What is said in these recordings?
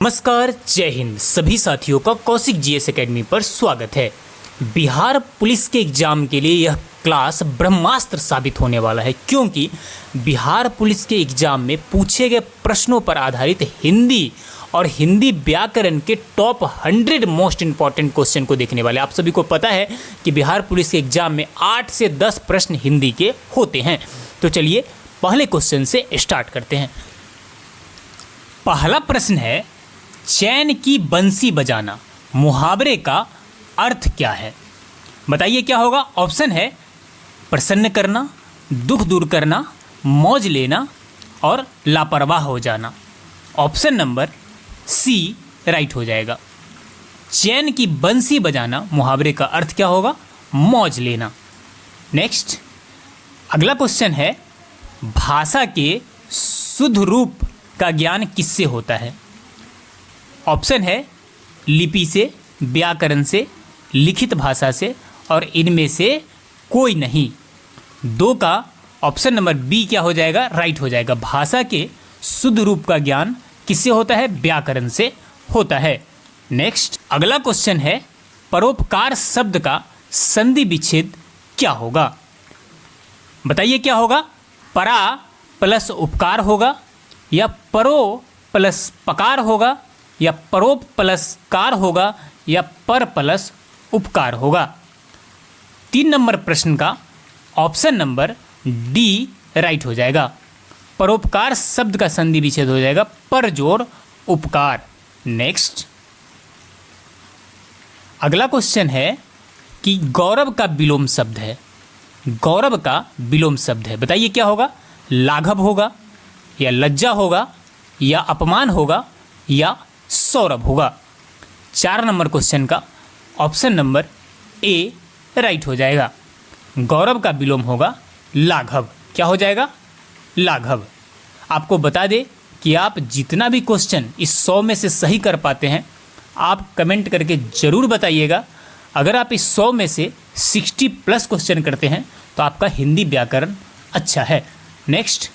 नमस्कार, जय हिंद। सभी साथियों का कौशिक जीएस एकेडमी पर स्वागत है। बिहार पुलिस के एग्जाम के लिए यह क्लास ब्रह्मास्त्र साबित होने वाला है, क्योंकि बिहार पुलिस के एग्जाम में पूछे गए प्रश्नों पर आधारित हिंदी और हिंदी व्याकरण के टॉप 100 मोस्ट इंपॉर्टेंट क्वेश्चन को देखने वाले। आप सभी को पता है कि बिहार पुलिस के एग्जाम में 8 से 10 प्रश्न हिंदी के होते हैं। तो चलिए पहले क्वेश्चन से स्टार्ट करते हैं। पहला प्रश्न है, चैन की बंसी बजाना मुहावरे का अर्थ क्या है? बताइए क्या होगा। ऑप्शन है प्रसन्न करना, दुख दूर करना, मौज लेना और लापरवाह हो जाना। ऑप्शन नंबर सी राइट हो जाएगा। चैन की बंसी बजाना मुहावरे का अर्थ क्या होगा? मौज लेना। नेक्स्ट अगला क्वेश्चन है, भाषा के शुद्ध रूप का ज्ञान किससे होता है? ऑप्शन है लिपि से, व्याकरण से, लिखित भाषा से और इनमें से कोई नहीं। दो का ऑप्शन नंबर बी क्या हो जाएगा? राइट हो जाएगा। भाषा के शुद्ध रूप का ज्ञान किससे होता है? व्याकरण से होता है। नेक्स्ट अगला क्वेश्चन है, परोपकार शब्द का संधि विच्छेद क्या होगा? बताइए क्या होगा। परा प्लस उपकार होगा, या परो प्लस पकार होगा, या परोप प्लस कार होगा, या पर प्लस उपकार होगा। 3 नंबर प्रश्न का ऑप्शन नंबर डी राइट हो जाएगा। परोपकार शब्द का संधि विच्छेद हो जाएगा पर जोड़ उपकार। नेक्स्ट अगला क्वेश्चन है कि गौरव का विलोम शब्द है। गौरव का विलोम शब्द है, बताइए क्या होगा। लाघव होगा, या लज्जा होगा, या अपमान होगा, या सौरभ होगा। 4 नंबर क्वेश्चन का ऑप्शन नंबर ए राइट हो जाएगा। गौरव का विलोम होगा लाघव। क्या हो जाएगा? लाघव। आपको बता दें कि आप जितना भी क्वेश्चन इस 100 में से सही कर पाते हैं, आप कमेंट करके ज़रूर बताइएगा। अगर आप इस 100 में से 60+ क्वेश्चन करते हैं तो आपका हिंदी व्याकरण अच्छा है। नेक्स्ट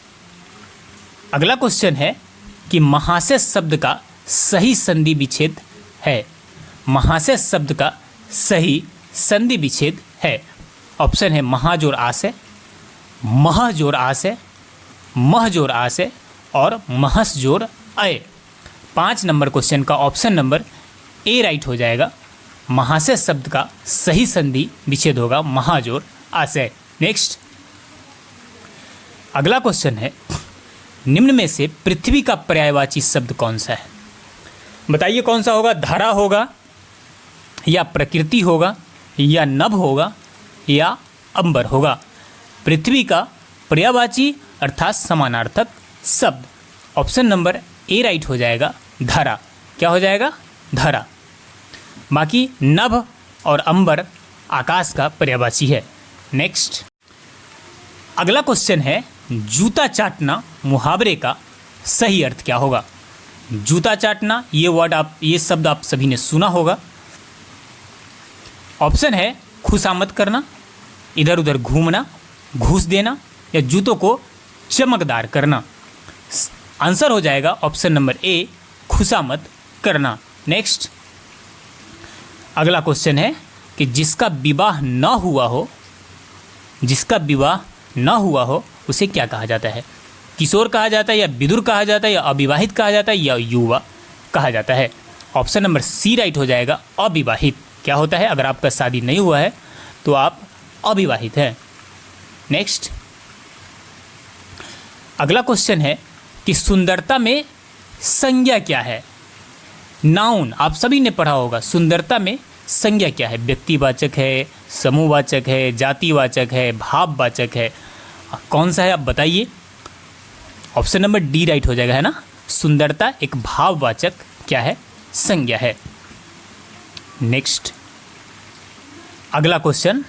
अगला क्वेश्चन है कि महाशय शब्द का सही संधि विच्छेद है। महाशय शब्द का सही संधि विच्छेद है। ऑप्शन है महाजोर आशय, महजोर आशय, महजोर आशय और महस जोर अय। 5 नंबर क्वेश्चन का ऑप्शन नंबर ए राइट हो जाएगा। महाशय शब्द का सही संधि विच्छेद होगा महाजोर आशय। नेक्स्ट अगला क्वेश्चन है, निम्न में से पृथ्वी का पर्यायवाची शब्द कौन सा है? बताइए कौन सा होगा। धरा होगा, या प्रकृति होगा, या नभ होगा, या अंबर होगा। पृथ्वी का पर्यायवाची अर्थात समानार्थक शब्द ऑप्शन नंबर ए राइट हो जाएगा। धरा। क्या हो जाएगा? धरा। बाकी नभ और अंबर आकाश का पर्यायवाची है। नेक्स्ट अगला क्वेश्चन है, जूता चाटना मुहावरे का सही अर्थ क्या होगा? जूता चाटना ये शब्द आप सभी ने सुना होगा। ऑप्शन है खुशामद करना, इधर उधर घूमना, घूस देना, या जूतों को चमकदार करना। आंसर हो जाएगा ऑप्शन नंबर ए, खुशामद करना। नेक्स्ट अगला क्वेश्चन है कि जिसका विवाह न हुआ हो, जिसका विवाह न हुआ हो उसे क्या कहा जाता है? किशोर कहा जाता है, या विदुर कहा जाता है, या अविवाहित कहा जाता है, या युवा कहा जाता है। ऑप्शन नंबर सी राइट हो जाएगा, अविवाहित। क्या होता है? अगर आपका शादी नहीं हुआ है तो आप अविवाहित हैं। नेक्स्ट अगला क्वेश्चन है कि सुंदरता में संज्ञा क्या है? नाउन आप सभी ने पढ़ा होगा। सुंदरता में संज्ञा क्या है? व्यक्तिवाचक है, समूहवाचक है, जातिवाचक है, भाववाचक है। कौन सा है आप बताइए। ऑप्शन नंबर डी राइट हो जाएगा, है ना। सुंदरता एक भाववाचक क्या है? संज्ञा है। नेक्स्ट अगला क्वेश्चन,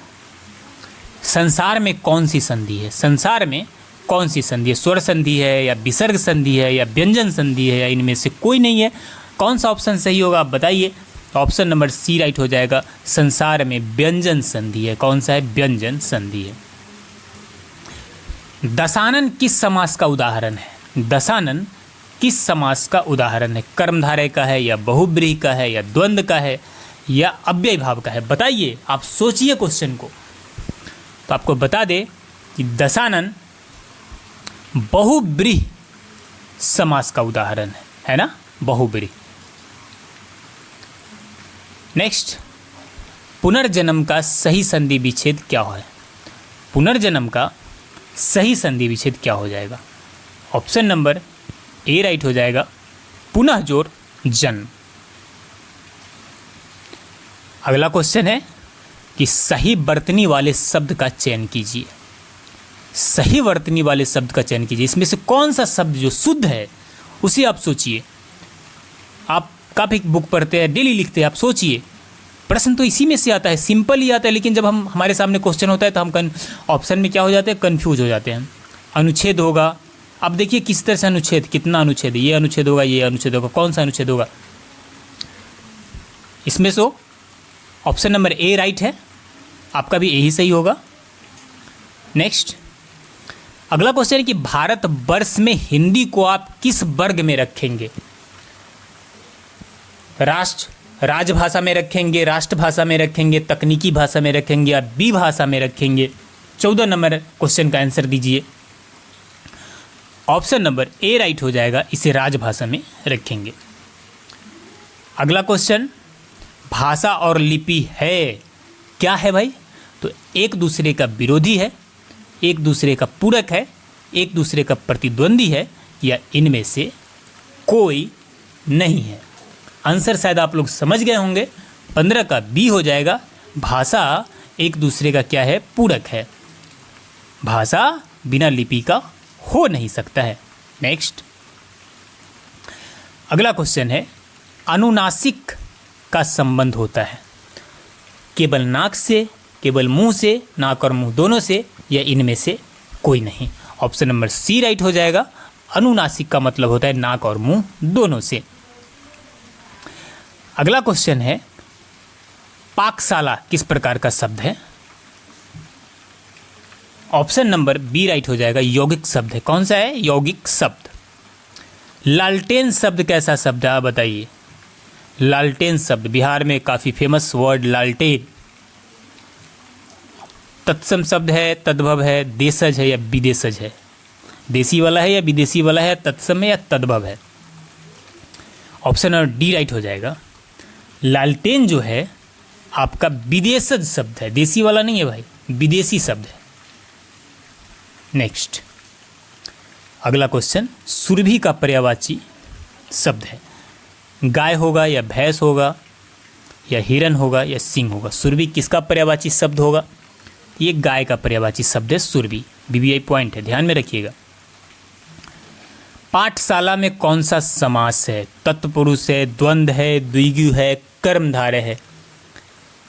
संसार में कौन सी संधि है? संसार में कौन सी संधि है? स्वर संधि है, या विसर्ग संधि है, या व्यंजन संधि है, या इनमें से कोई नहीं है? कौन सा ऑप्शन सही होगा आप बताइए। ऑप्शन नंबर सी राइट हो जाएगा। संसार में व्यंजन संधि है। कौन सा है? व्यंजन संधि है। दशानन किस समास का उदाहरण है? दशानन किस समास का उदाहरण है? कर्मधारय का है या बहुब्रीहि का है या द्वंद्व का है या अव्यय भाव का है? बताइए, आप सोचिए क्वेश्चन को। तो आपको बता दे कि दशानन बहुब्रीहि समास का उदाहरण है ना, बहुब्रीहि। नेक्स्ट, पुनर्जन्म का सही संधि विच्छेद क्या है? पुनर्जन्म का सही संधि विच्छेद क्या हो जाएगा? ऑप्शन नंबर ए राइट हो जाएगा, पुनः जोड़ जन्म। अगला क्वेश्चन है कि सही वर्तनी वाले शब्द का चयन कीजिए। सही वर्तनी वाले शब्द का चयन कीजिए। इसमें से कौन सा शब्द जो शुद्ध है उसे आप सोचिए। आप काफ़ी बुक पढ़ते हैं, डेली लिखते हैं, आप सोचिए। प्रश्न तो इसी में से आता है, सिंपल ही आता है, लेकिन जब हम हमारे सामने क्वेश्चन होता है तो हम ऑप्शन में क्या हो जाते हैं, कन्फ्यूज हो जाते हैं। अनुच्छेद होगा, अब देखिए किस तरह से अनुच्छेद, कितना अनुच्छेद है, ये अनुच्छेद होगा, ये अनुच्छेद होगा, कौन सा अनुच्छेद होगा? इसमें से ऑप्शन नंबर ए राइट है, आपका भी यही सही होगा। नेक्स्ट, अगला क्वेश्चन है कि भारत वर्ष में हिंदी को आप किस वर्ग में रखेंगे? राजभाषा में रखेंगे, राष्ट्रभाषा में रखेंगे, तकनीकी भाषा में रखेंगे या विभाषा में रखेंगे? 14 नंबर क्वेश्चन का आंसर दीजिए। ऑप्शन नंबर ए राइट हो जाएगा, इसे राजभाषा में रखेंगे। अगला क्वेश्चन, भाषा और लिपि है क्या है भाई? तो एक दूसरे का विरोधी है, एक दूसरे का पूरक है, एक दूसरे का प्रतिद्वंदी है या इनमें से कोई नहीं है? आंसर शायद आप लोग समझ गए होंगे। 15 का बी हो जाएगा, भाषा एक दूसरे का क्या है, पूरक है। भाषा बिना लिपि का हो नहीं सकता है। नेक्स्ट, अगला क्वेश्चन है, अनुनासिक का संबंध होता है केवल नाक से, केवल मुंह से, नाक और मुंह दोनों से या इनमें से कोई नहीं? ऑप्शन नंबर सी राइट हो जाएगा, अनुनासिक का मतलब होता है नाक और मुंह दोनों से। अगला क्वेश्चन है, पाकशाला किस प्रकार का शब्द है? ऑप्शन नंबर बी राइट हो जाएगा, यौगिक शब्द है। कौन सा है? यौगिक शब्द। लालटेन शब्द कैसा शब्द है, आप बताइए। लालटेन शब्द बिहार में काफ़ी फेमस वर्ड लालटेन। तत्सम शब्द है, तद्भव है, देशज है या विदेशज है? देसी वाला है या विदेशी वाला है, तत्सम है या तद्भव है? ऑप्शन नंबर डी राइट हो जाएगा। लालटेन जो है आपका विदेशज शब्द है, देसी वाला नहीं है भाई, विदेशी शब्द है। नेक्स्ट, अगला क्वेश्चन, सुरभि का पर्यायवाची शब्द है। गाय होगा या भैंस होगा या हिरन होगा या सिंह होगा? सुरभि किसका पर्यायवाची शब्द होगा? ये गाय का पर्यायवाची शब्द है सुरभि। बीबीआई पॉइंट है, ध्यान में रखिएगा। पाठशाला में कौन सा समास है? तत्पुरुष है, द्वंद्व है, द्विगु है, कर्मधारय है?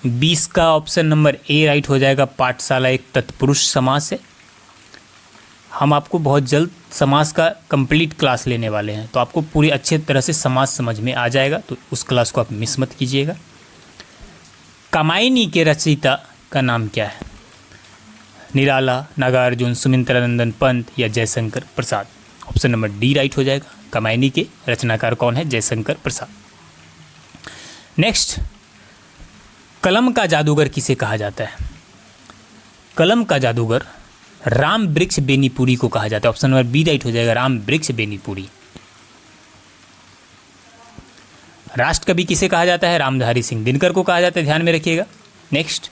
20 का ऑप्शन नंबर ए राइट हो जाएगा, पाठशाला एक तत्पुरुष समास है। हम आपको बहुत जल्द समास का कंप्लीट क्लास लेने वाले हैं, तो आपको पूरी अच्छे तरह से समास समझ में आ जाएगा, तो उस क्लास को आप मिस मत कीजिएगा। कामायनी के रचयिता का नाम क्या है? निराला, नागार्जुन, सुमित्रानंदन पंत या Jaishankar Prasad? Option number D right हो जाएगा, कामायनी के रचनाकार कौन है? जयशंकर प्रसाद। नेक्स्ट, कलम का जादूगर किसे कहा जाता है? कलम का जादूगर राम वृक्ष बेनीपुरी को कहा जाता है। ऑप्शन नंबर बी राइट हो जाएगा, राम वृक्ष बेनीपुरी। राष्ट्रकवि किसे कहा जाता है? रामधारी सिंह दिनकर को कहा जाता है, ध्यान में रखिएगा। नेक्स्ट,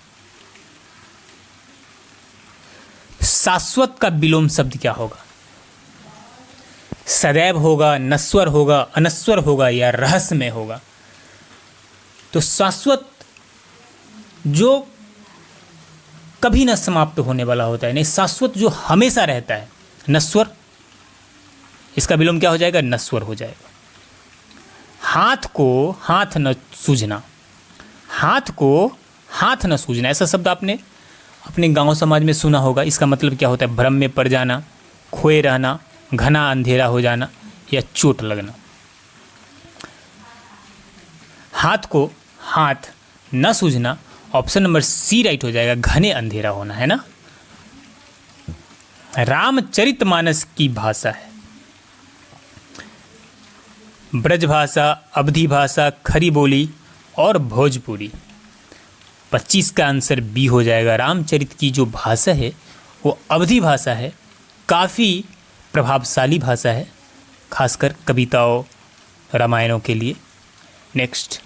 शाश्वत का विलोम शब्द क्या होगा? सदैव होगा, नश्वर होगा, अनश्वर होगा या रहस्यमय होगा? तो शाश्वत जो कभी न समाप्त होने वाला होता है, नहीं, शाश्वत जो हमेशा रहता है। नश्वर, इसका विलोम क्या हो जाएगा? नश्वर हो जाएगा। हाथ को हाथ न सूझना, हाथ को हाथ न सूझना, ऐसा शब्द आपने अपने गांव समाज में सुना होगा। इसका मतलब क्या होता है? भ्रम में पड़ जाना, खोए रहना, घना अंधेरा हो जाना या चोट लगना। हाथ को हाथ न सूझना, ऑप्शन नंबर सी राइट हो जाएगा, घने अंधेरा होना, है ना। रामचरितमानस की भाषा है, ब्रजभाषा, अवधी भाषा, खड़ी बोली और भोजपुरी। 25 का आंसर बी हो जाएगा। रामचरित की जो भाषा है वो अवधी भाषा है, काफ़ी प्रभावशाली भाषा है, खासकर कविताओं, रामायणों के लिए। नेक्स्ट,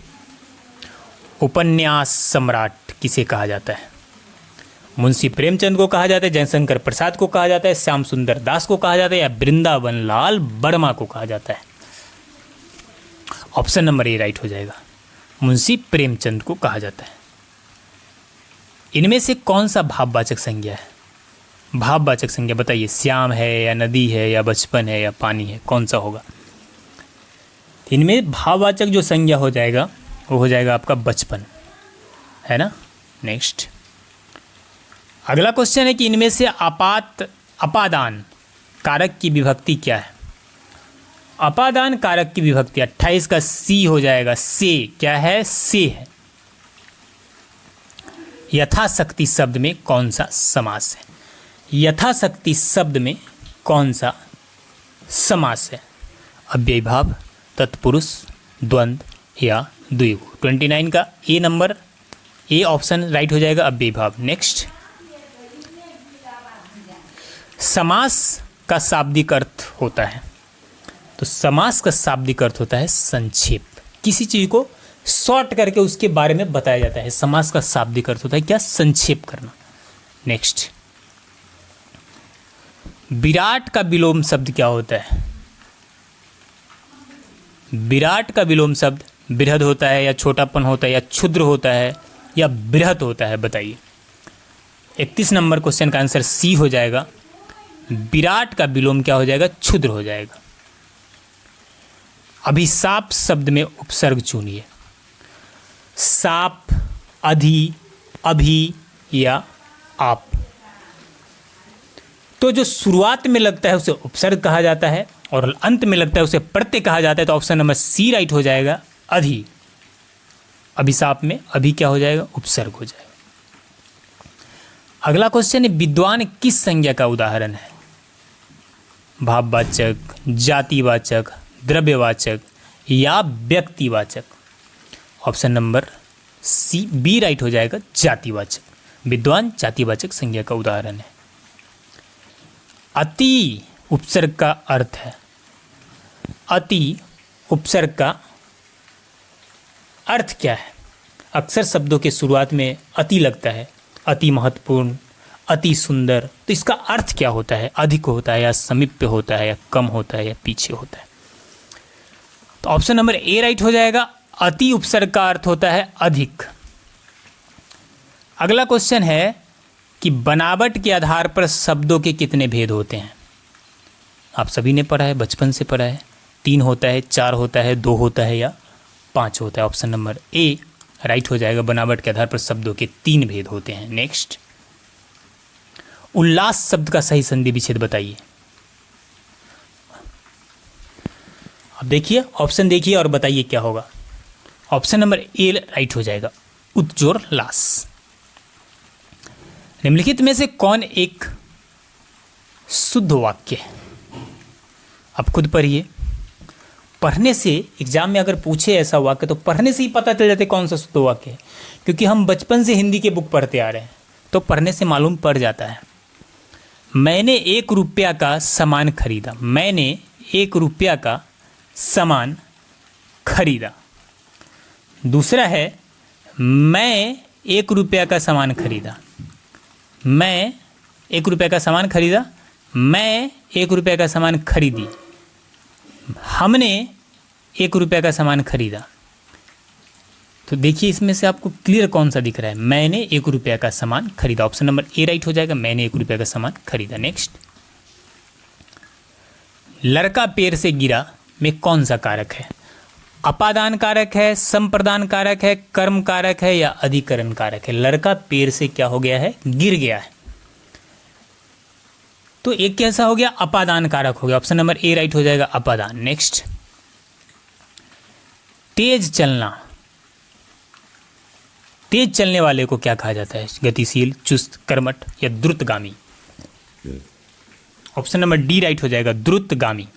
उपन्यास सम्राट किसे कहा जाता है? मुंशी प्रेमचंद को कहा जाता है, जयशंकर प्रसाद को कहा जाता है, श्याम सुंदर दास को कहा जाता है, या वृंदावन लाल वर्मा को कहा जाता है? ऑप्शन नंबर ए राइट हो जाएगा, मुंशी प्रेमचंद को कहा जाता है। इनमें से कौन सा भाववाचक संज्ञा है? भाववाचक संज्ञा बताइए, श्याम है या नदी है या बचपन है या पानी है, कौन सा होगा? इनमें भाववाचक जो संज्ञा हो जाएगा वो हो जाएगा आपका बचपन, है ना। नेक्स्ट, अगला क्वेश्चन है कि इनमें से अपादान कारक की विभक्ति क्या है? अपादान कारक की विभक्ति 28 का सी हो जाएगा, से। क्या है? से है। यथाशक्ति शब्द में कौन सा समास है? यथाशक्ति शब्द में कौन सा समास है? अव्ययी भाव, तत्पुरुष, द्वंद्व या द्विगु। 29 का ए नंबर, ए ऑप्शन राइट हो जाएगा, अव्ययी भाव। नेक्स्ट, समास का शाब्दिक अर्थ होता है, तो समास का शाब्दिक अर्थ होता है संक्षेप। किसी चीज को शॉर्ट करके उसके बारे में बताया जाता है, समास का शाब्दिक अर्थ होता है क्या? संक्षेप करना। नेक्स्ट, विराट का विलोम शब्द क्या होता है? विराट का विलोम शब्द बृहद होता है या छोटापन होता है या क्षुद्र होता है या बृहत होता है, बताइए। 31 नंबर क्वेश्चन का आंसर सी हो जाएगा, विराट का विलोम क्या हो जाएगा? क्षुद्र हो जाएगा। अभिशाप शब्द में उपसर्ग चुनिए, साप, अधि, अभि या आप। तो जो शुरुआत में लगता है उसे उपसर्ग कहा जाता है और अंत में लगता है उसे प्रत्यय कहा जाता है, तो ऑप्शन नंबर सी राइट हो जाएगा, अधि। अभिशाप में अभी क्या हो जाएगा? उपसर्ग हो जाएगा। अगला क्वेश्चन है, विद्वान किस संज्ञा का उदाहरण है? भाववाचक, जातिवाचक, द्रव्यवाचक या व्यक्तिवाचक? Option number C, B right हो जाएगा, जातिवाचक। विद्वान जातिवाचक संज्ञा का उदाहरण है। अति उपसर्ग का अर्थ है, अति उपसर्ग का अर्थ क्या है? अक्सर शब्दों के शुरुआत में अति लगता है, अति महत्वपूर्ण, अति सुंदर, तो इसका अर्थ क्या होता है? अधिक होता है या समीप्य होता है या कम होता है या पीछे होता है? तो ऑप्शन नंबर ए राइट हो जाएगा, अति उपसर्ग का अर्थ होता है अधिक। अगला क्वेश्चन है कि बनावट के आधार पर शब्दों के कितने भेद होते हैं? आप सभी ने पढ़ा है, बचपन से पढ़ा है। 3 होता है, 4 होता है, 2 होता है या 5 होता है? ऑप्शन नंबर ए राइट हो जाएगा, बनावट के आधार पर शब्दों के 3 भेद होते हैं। नेक्स्ट, उल्लास शब्द का सही संधि विच्छेद बताइए। अब देखिए, ऑप्शन देखिए और बताइए क्या होगा। ऑप्शन नंबर ए राइट हो जाएगा, उज्ज्वलास। निम्नलिखित में से कौन एक शुद्ध वाक्य है? अब खुद पढ़िए। पढ़ने से एग्जाम में अगर पूछे ऐसा वाक्य तो पढ़ने से ही पता चल जाता है कौन सा शुद्ध वाक्य है, क्योंकि हम बचपन से हिंदी के बुक पढ़ते आ रहे हैं, तो पढ़ने से मालूम पड़ जाता है। मैंने 1 रुपया का सामान खरीदा। मैंने 1 रुपया का सामान खरीदा। दूसरा है, मैं 1 रुपया का सामान खरीदा। मैं 1 रुपया का सामान खरीदा। मैं 1 रुपया का सामान खरीदी। हमने 1 रुपया का सामान खरीदा। तो देखिए इसमें से आपको क्लियर कौन सा दिख रहा है? मैंने 1 रुपया का सामान खरीदा। ऑप्शन नंबर ए राइट हो जाएगा, मैंने 1 रुपया का सामान खरीदा। नेक्स्ट, लड़का पेड़ से गिरा में कौन सा कारक है? अपादान कारक है, संप्रदान कारक है, कर्म कारक है या अधिकरण कारक है? लड़का पेड़ से क्या हो गया है? गिर गया है। तो एक कैसा हो गया? अपादान कारक हो गया। ऑप्शन नंबर ए राइट हो जाएगा, अपादान। नेक्स्ट, तेज चलना। तेज चलने वाले को क्या कहा जाता है? गतिशील, चुस्त, कर्मठ या द्रुतगामी? ऑप्शन नंबर डी राइट हो जाएगा, द्रुतगामी।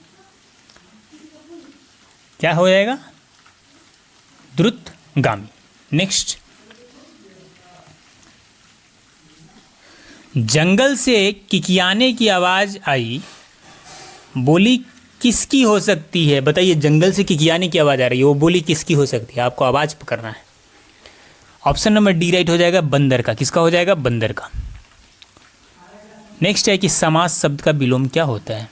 क्या हो जाएगा? द्रुतगामी। नेक्स्ट, जंगल से किकियाने की आवाज आई, बोली किसकी हो सकती है? बताइए, जंगल से किकियाने की आवाज आ रही है, वो बोली किसकी हो सकती है? आपको आवाज पकड़ना है। ऑप्शन नंबर डी राइट हो जाएगा, बंदर का। किसका हो जाएगा? बंदर का। नेक्स्ट है कि समास शब्द का विलोम क्या होता है?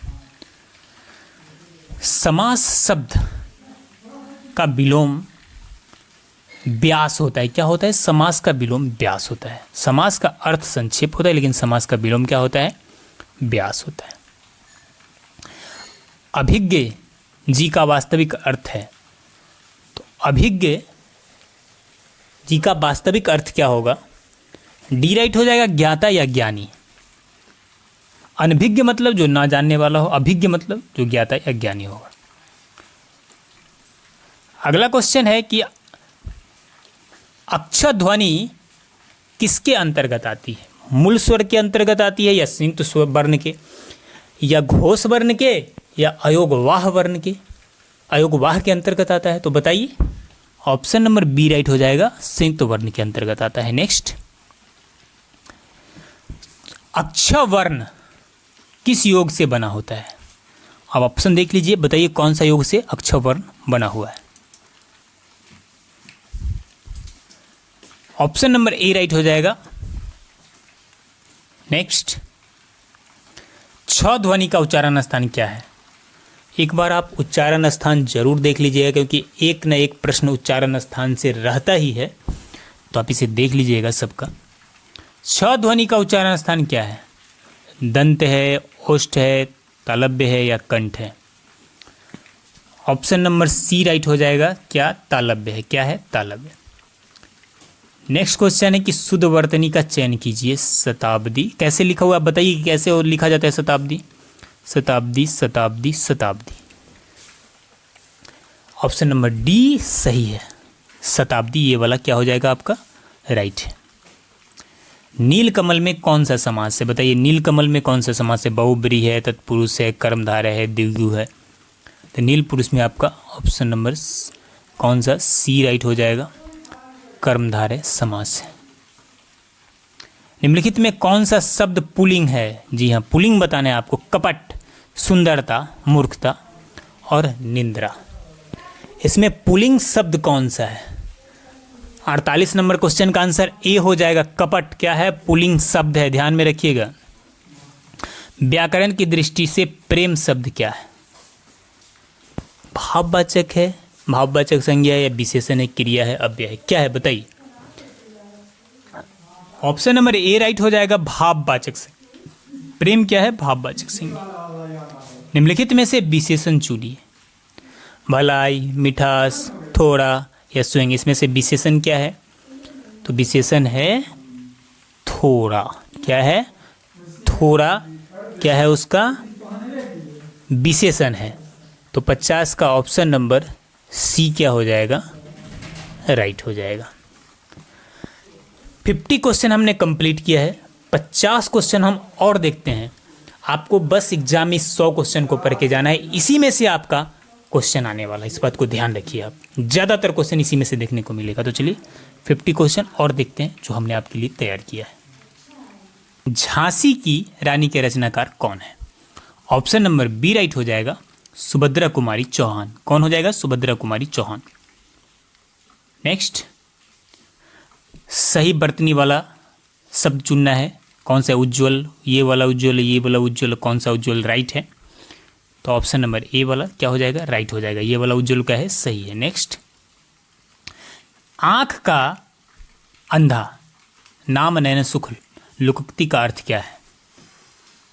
समास शब्द का विलोम व्यास होता है। क्या होता है? समास का विलोम व्यास होता है। समास का अर्थ संक्षेप होता है, लेकिन समास का विलोम क्या होता है? व्यास होता है। अभिज्ञ जी का वास्तविक अर्थ है, तो अभिज्ञ जी का वास्तविक अर्थ क्या होगा? डी राइट हो जाएगा, ज्ञाता या ज्ञानी। अनभिज्ञ मतलब जो ना जानने वाला हो, अभिज्ञ मतलब जो ज्ञाता या ज्ञानी होगा। अगला क्वेश्चन है कि अक्षर ध्वनि किसके अंतर्गत आती है? मूल स्वर के अंतर्गत आती है, या संयुक्त स्वर वर्ण के, या घोष वर्ण के, या अयोगवाह वर्ण के? अयोगवाह के अंतर्गत आता है, तो बताइए। ऑप्शन नंबर बी राइट हो जाएगा, संयुक्त वर्ण के अंतर्गत आता है। नेक्स्ट, अक्षर वर्ण किस योग से बना होता है? अब ऑप्शन देख लीजिए, बताइए कौन सा योग से अक्षर वर्ण बना हुआ है? ऑप्शन नंबर ए राइट हो जाएगा। नेक्स्ट, छ ध्वनि का उच्चारण स्थान क्या है? एक बार आप उच्चारण स्थान जरूर देख लीजिएगा, क्योंकि एक न एक प्रश्न उच्चारण स्थान से रहता ही है, तो आप इसे देख लीजिएगा सबका। छ ध्वनि का उच्चारण स्थान क्या है? दंत है, ओष्ठ है, तालव्य है, या कंठ है? ऑप्शन नंबर सी राइट हो जाएगा। क्या? तालव्य है। क्या है? तालव्य। नेक्स्ट क्वेश्चन है कि शुद्ध वर्तनी का चयन कीजिए। शताब्दी कैसे लिखा हुआ है? बताइए कैसे और लिखा जाता है शताब्दी? शताब्दी, शताब्दी, शताब्दी। ऑप्शन नंबर डी सही है, शताब्दी। ये वाला क्या हो जाएगा आपका? राइट है। नीलकमल में कौन सा समास है? बताइए, नीलकमल में कौन सा समास है? बहुब्रीहि है, तत्पुरुष है, कर्मधारय है, द्विगु है। तो नील पुरुष में आपका ऑप्शन नंबर कौन सा? सी राइट हो जाएगा, कर्मधारय समास है। निम्नलिखित में कौन सा शब्द पुल्लिंग है? जी हाँ, पुल्लिंग बताना है आपको। कपट, सुंदरता, मूर्खता और निंद्रा। इसमें पुल्लिंग शब्द कौन सा है? 48 नंबर क्वेश्चन का आंसर ए हो जाएगा, कपट। क्या है? पुल्लिंग शब्द है, ध्यान में रखिएगा। व्याकरण की दृष्टि से प्रेम शब्द क्या है? भाववाचक है, भाववाचक संज्ञा है, या विशेषण है, क्रिया है, अव्यय है? क्या है? बताइए। ऑप्शन नंबर ए राइट हो जाएगा, भाववाचक संज्ञा। प्रेम क्या है? भाववाचक संज्ञा। निम्नलिखित में से विशेषण चुनिए। भलाई, मिठास, थोड़ा या स्वयं, इसमें से विशेषण क्या है? तो विशेषण है थोड़ा। क्या है? थोड़ा क्या है? उसका विशेषण है। तो 50 का ऑप्शन नंबर सी क्या हो जाएगा? राइट हो जाएगा। 50 क्वेश्चन हमने कंप्लीट किया है। 50 क्वेश्चन हम और देखते हैं। आपको बस एग्जाम में 100 क्वेश्चन को पढ़ के जाना है, इसी में से आपका क्वेश्चन आने वाला है, इस बात को ध्यान रखिए आप। ज़्यादातर क्वेश्चन इसी में से देखने को मिलेगा। तो चलिए 50 क्वेश्चन और देखते हैं जो हमने आपके लिए तैयार किया है। झांसी की रानी के रचनाकार कौन है? ऑप्शन नंबर बी राइट हो जाएगा, सुभद्रा कुमारी चौहान। कौन हो जाएगा? सुभद्रा कुमारी चौहान। नेक्स्ट, सही बर्तनी वाला शब्द चुनना है। कौन सा? उज्ज्वल, ये वाला उज्ज्वल, ये वाला उज्ज्वल, कौन सा उज्ज्वल राइट है? तो ऑप्शन नंबर ए वाला क्या हो जाएगा? राइट हो जाएगा। ये वाला उज्ज्वल का है, सही है। नेक्स्ट, आंख का अंधा नाम नयन सुख लुकोक्ति का अर्थ क्या है?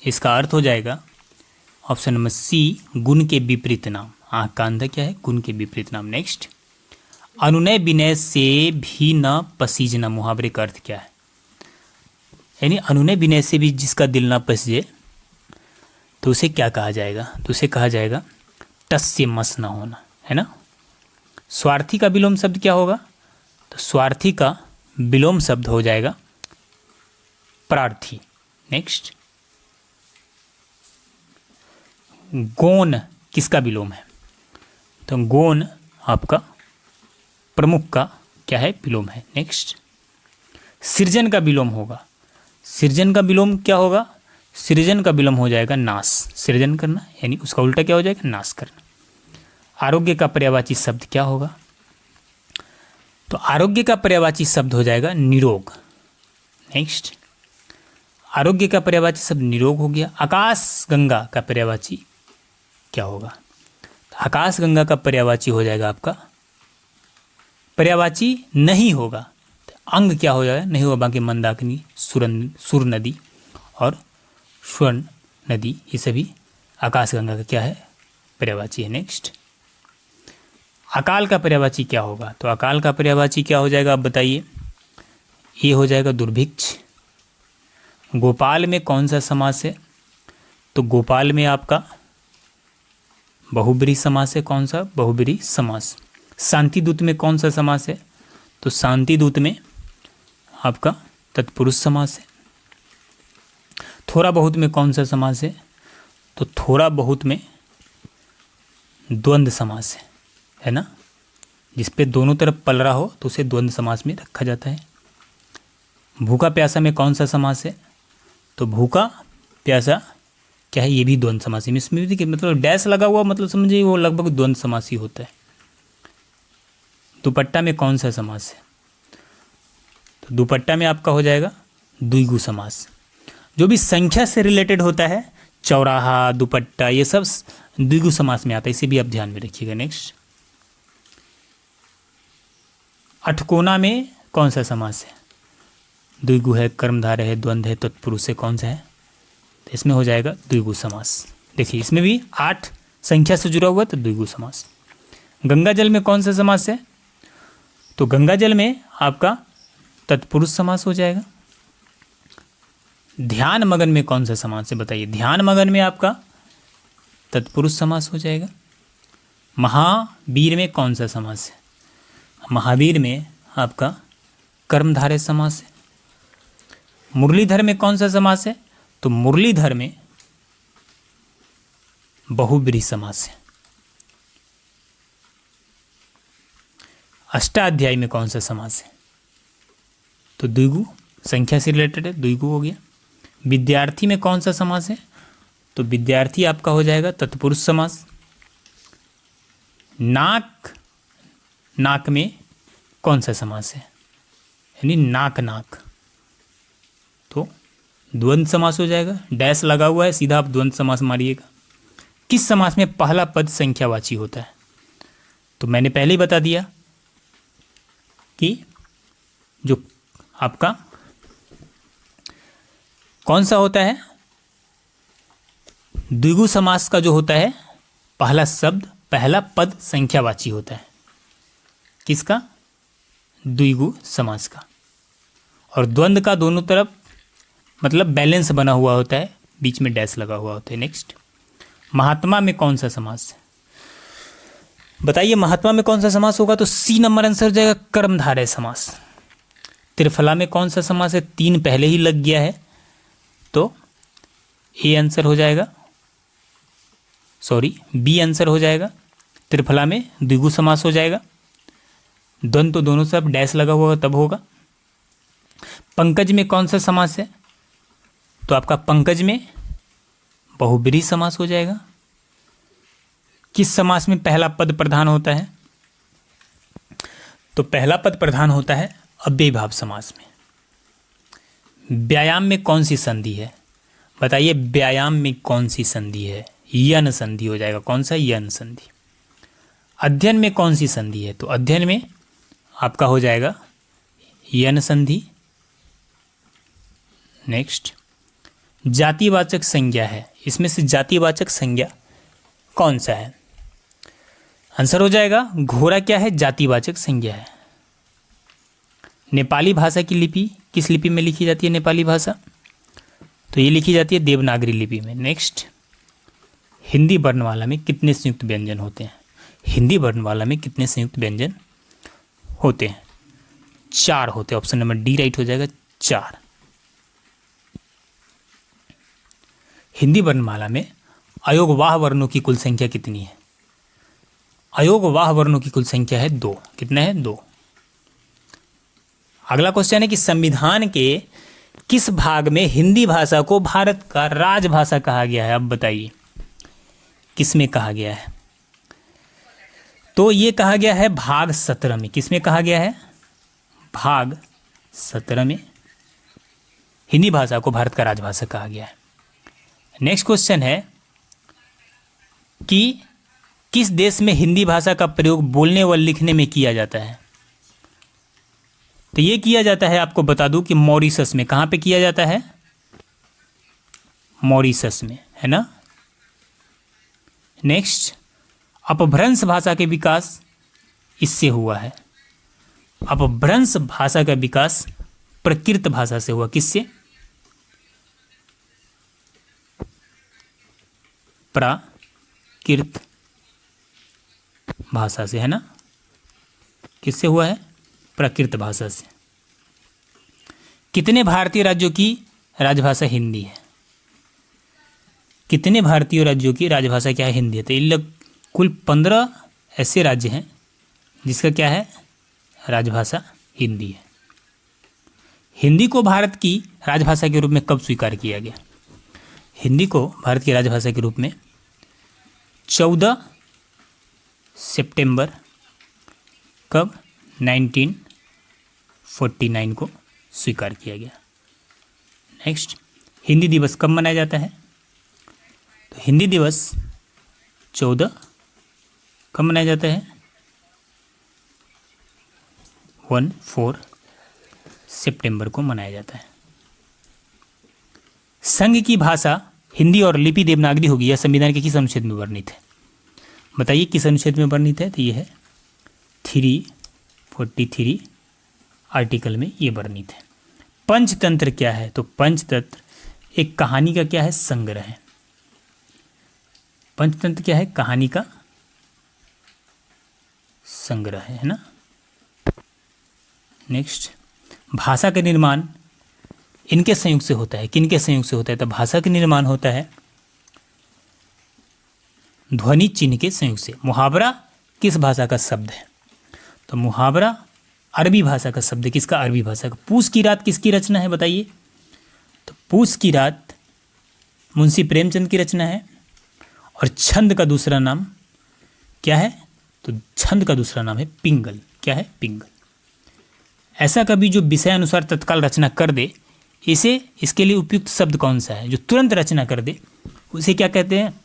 इसका अर्थ हो जाएगा ऑप्शन नंबर सी, गुण के विपरीत नाम। आंख का अंधा क्या है? गुण के विपरीत नाम। नेक्स्ट, अनुनय विनय से भी न पसीजना, मुहावरे का अर्थ क्या है? यानी अनुनय विनय से भी जिसका दिल ना पसीजे तो उसे क्या कहा जाएगा? तो उसे कहा जाएगा टस से मस ना होना, है ना। स्वार्थी का विलोम शब्द क्या होगा? तो स्वार्थी का विलोम शब्द हो जाएगा प्रार्थी। नेक्स्ट, गौण किसका विलोम है? तो गौण आपका प्रमुख का क्या है, विलोम है। नेक्स्ट, सृजन का विलोम होगा। सृजन का विलोम क्या होगा? सृजन का विलोम हो जाएगा नाश। सृजन करना यानी उसका उल्टा क्या हो जाएगा, नाश करना। आरोग्य का पर्यायवाची शब्द क्या होगा? तो आरोग्य का पर्यायवाची शब्द हो जाएगा निरोग। नेक्स्ट, आरोग्य का पर्यायवाची शब्द निरोग हो गया। आकाश गंगा का पर्यायवाची क्या होगा? तो आकाश गंगा का पर्यायवाची हो जाएगा आपका, पर्यायवाची नहीं होगा तो अंग क्या हो जाएगा, नहीं होगा। बाकी मंदाकिनी, सुर नदी और स्वर्ण नदी, ये सभी आकाश गंगा का क्या है, पर्यायवाची है। नेक्स्ट, अकाल का पर्यायवाची क्या होगा? तो अकाल का पर्यायवाची क्या हो जाएगा, आप बताइए। ये हो जाएगा दुर्भिक्ष। गोपाल में कौन सा समास है? तो गोपाल में आपका बहुब्रीहि समास है। कौन सा? बहुब्रीहि समास। शांति दूत में कौन सा समास है? तो शांति दूत में आपका तत्पुरुष समास है। थोड़ा बहुत में कौन सा समास है? तो थोड़ा बहुत में द्वंद्व समास है ना। जिस पे दोनों तरफ पलरा हो तो उसे द्वंद्व समास में रखा जाता है। भूखा प्यासा में कौन सा समास है? तो भूखा प्यासा क्या है, ये भी द्वंद्व समास है। इसमें भी देखिए मतलब डैश लगा हुआ, मतलब समझिए वो लगभग द्वंद्व समास ही होता है। दुपट्टा में कौन सा समास है? तो दुपट्टा में आपका हो जाएगा द्विगु समास। जो भी संख्या से रिलेटेड होता है, चौराहा, दुपट्टा, ये सब द्विगु समास में आता है। इसे भी आप ध्यान में रखिएगा। नेक्स्ट, अठकोना में कौन सा समास है? द्विगु है, कर्मधारय है, द्वंद्व है, तत्पुरुष है, कौन सा है? तो इसमें हो जाएगा द्विगु समास। देखिए इसमें भी 8 संख्या से जुड़ा हुआ तो द्विगु समास। गंगा जल में कौन सा समास है? तो गंगा जल में आपका तत्पुरुष समास हो जाएगा। ध्यान मगन में कौन सा समास है, बताइए। ध्यान मगन में आपका तत्पुरुष समास हो जाएगा। महावीर में कौन सा समास है? महावीर में आपका कर्मधारय समास है। मुरलीधर में कौन सा समास है? तो मुरलीधर में बहुब्रीहि समास है। अष्टाध्यायी में कौन सा समास है? तो द्विगु, संख्या से रिलेटेड है, द्विगु हो गया। विद्यार्थी में कौन सा समास है? तो विद्यार्थी आपका हो जाएगा तत्पुरुष समास। नाक, नाक में कौन सा समास है? यानी नाक, नाक, तो द्वंद्व समास हो जाएगा। डैश लगा हुआ है, सीधा आप द्वंद्व समास मारिएगा। किस समास में पहला पद संख्यावाची होता है? तो मैंने पहले ही बता दिया कि जो आपका कौन सा होता है, द्विगु समास का जो होता है पहला शब्द, पहला पद संख्यावाची होता है। किसका? द्विगु समास का। और द्वंद्व का दोनों तरफ मतलब बैलेंस बना हुआ होता है, बीच में डैश लगा हुआ होता है। नेक्स्ट, महात्मा में कौन सा समास है? बताइए महात्मा में कौन सा समास होगा? तो सी नंबर आंसर हो जाएगा कर्मधारय समास। त्रिफला में कौन सा समास है? 3 पहले ही लग गया है तो ए आंसर हो जाएगा, सॉरी बी आंसर हो जाएगा। त्रिफला में द्विगु समास हो जाएगा। द्वंद्व तो दोनों तरफ डैश लगा हुआ तब होगा। पंकज में कौन सा समास है? तो आपका पंकज में बहुब्रीहि समास हो जाएगा। किस समास में पहला पद प्रधान होता है? तो पहला पद प्रधान होता है अव्ययीभाव समास में। व्यायाम में कौन सी संधि है? बताइए व्यायाम में कौन सी संधि है? यन संधि हो जाएगा। कौन सा? यन संधि। अध्ययन में कौन सी संधि है? तो अध्ययन में आपका हो जाएगा यन संधि। नेक्स्ट, जातिवाचक संज्ञा है, इसमें से जातिवाचक संज्ञा कौन सा है? आंसर हो जाएगा घोड़ा क्या है? जातिवाचक संज्ञा है। नेपाली भाषा की लिपि किस लिपि में लिखी जाती है? नेपाली भाषा तो ये लिखी जाती है देवनागरी लिपि में। नेक्स्ट, हिंदी वर्णमाला में कितने संयुक्त व्यंजन होते हैं? हिंदी वर्णमाला में कितने संयुक्त व्यंजन होते हैं? 4 होते हैं। ऑप्शन नंबर डी राइट हो जाएगा, 4। हिंदी वर्णमाला में अयोगवाह वर्णों की कुल संख्या कितनी है? अयोगवाह वर्णों की कुल संख्या है 2। कितना है? 2। अगला क्वेश्चन है कि संविधान के किस भाग में हिंदी भाषा को भारत का राजभाषा कहा गया है? अब बताइए किस में कहा गया है? तो ये कहा गया है भाग 17 में। किस में कहा गया है? भाग 17 में हिंदी भाषा को भारत का राजभाषा कहा गया है। नेक्स्ट क्वेश्चन है कि किस देश में हिंदी भाषा का प्रयोग बोलने व लिखने में किया जाता है? तो ये किया जाता है, आपको बता दूं कि मॉरिशस में। कहाँ पे किया जाता है? मॉरिशस में, है ना। नेक्स्ट, अपभ्रंश भाषा के विकास इससे हुआ है। अपभ्रंश भाषा का विकास प्राकृत भाषा से हुआ। किससे? प्राकृत भाषा से, है ना। किससे हुआ है? प्राकृत भाषा से। कितने भारतीय राज्यों की राजभाषा हिंदी है? कितने भारतीय राज्यों की राजभाषा क्या है? हिंदी है। तो इन कुल 15 ऐसे राज्य हैं जिसका क्या है? राजभाषा हिंदी है। हिंदी को भारत की राजभाषा के रूप में कब स्वीकार किया गया? हिंदी को भारत की राजभाषा के रूप में 14 सितंबर कब? 1949 को स्वीकार किया गया। नेक्स्ट, हिंदी दिवस कब मनाया जाता है? तो हिंदी दिवस 14 कब मनाया जाता है? 14 सितंबर को मनाया जाता है। संघ की भाषा हिंदी और लिपि देवनागरी होगी। यह संविधान के किस अनुच्छेद में वर्णित है? बताइए किस अनुच्छेद में वर्णित है? तो ये है 343 आर्टिकल में ये वर्णित है। पंचतंत्र क्या है? तो पंचतंत्र एक कहानी का क्या है? संग्रह है। पंचतंत्र क्या है? कहानी का संग्रह है ना। नेक्स्ट, भाषा का निर्माण इनके संयोग से होता है। किनके संयोग से होता है? तो भाषा का निर्माण होता है ध्वनि चिन्ह के संयोग से। मुहावरा किस भाषा का शब्द है? तो मुहावरा अरबी भाषा का शब्द है। किसका? अरबी भाषा का। पूस की रात किसकी रचना है? बताइए। तो पूस की रात मुंशी प्रेमचंद की रचना है। और छंद का दूसरा नाम क्या है? तो छंद का दूसरा नाम है पिंगल। क्या है? पिंगल। ऐसा कवि जो विषय अनुसार तत्काल रचना कर दे, इसके लिए उपयुक्त शब्द कौन सा है? जो तुरंत रचना कर दे उसे क्या कहते हैं?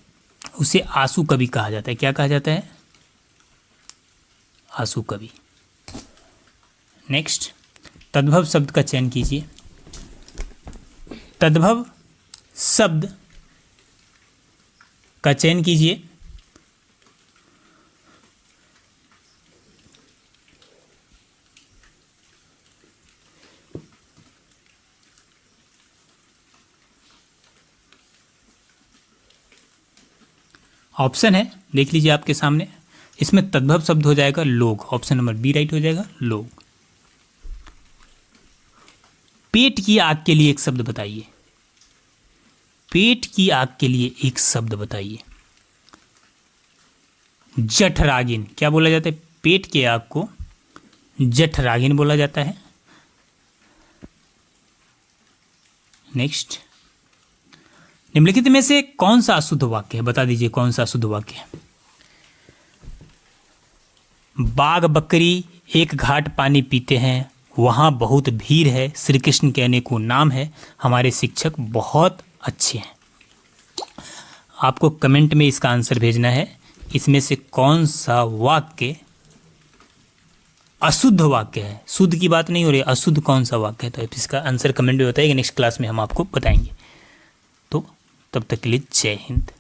उसे आंसू कवि कहा जाता है। क्या कहा जाता है? आंसू कवि। नेक्स्ट, तद्भव शब्द का चयन कीजिए। तद्भव शब्द का चयन कीजिए। ऑप्शन है, देख लीजिए आपके सामने। इसमें तद्भव शब्द हो जाएगा लोग। ऑप्शन नंबर बी राइट हो जाएगा, लोग। पेट की आग के लिए एक शब्द बताइए। पेट की आग के लिए एक शब्द बताइए। जठरागिन। क्या बोला जाता है? पेट की आग को जठरागिन बोला जाता है। नेक्स्ट, निम्नलिखित में से कौन सा अशुद्ध वाक्य है? बता दीजिए कौन सा अशुद्ध वाक्य है। बाघ बकरी एक घाट पानी पीते हैं, वहाँ बहुत भीड़ है, श्री कृष्ण के अनेकों नाम है, हमारे शिक्षक बहुत अच्छे हैं। आपको कमेंट में इसका आंसर भेजना है। इसमें से कौन सा वाक्य अशुद्ध वाक्य है? शुद्ध की बात नहीं हो रही, अशुद्ध कौन सा वाक्य है? तो इसका आंसर कमेंट में बताइएगा। नेक्स्ट क्लास में हम आपको बताएंगे। तो तब तक के लिए जय हिंद।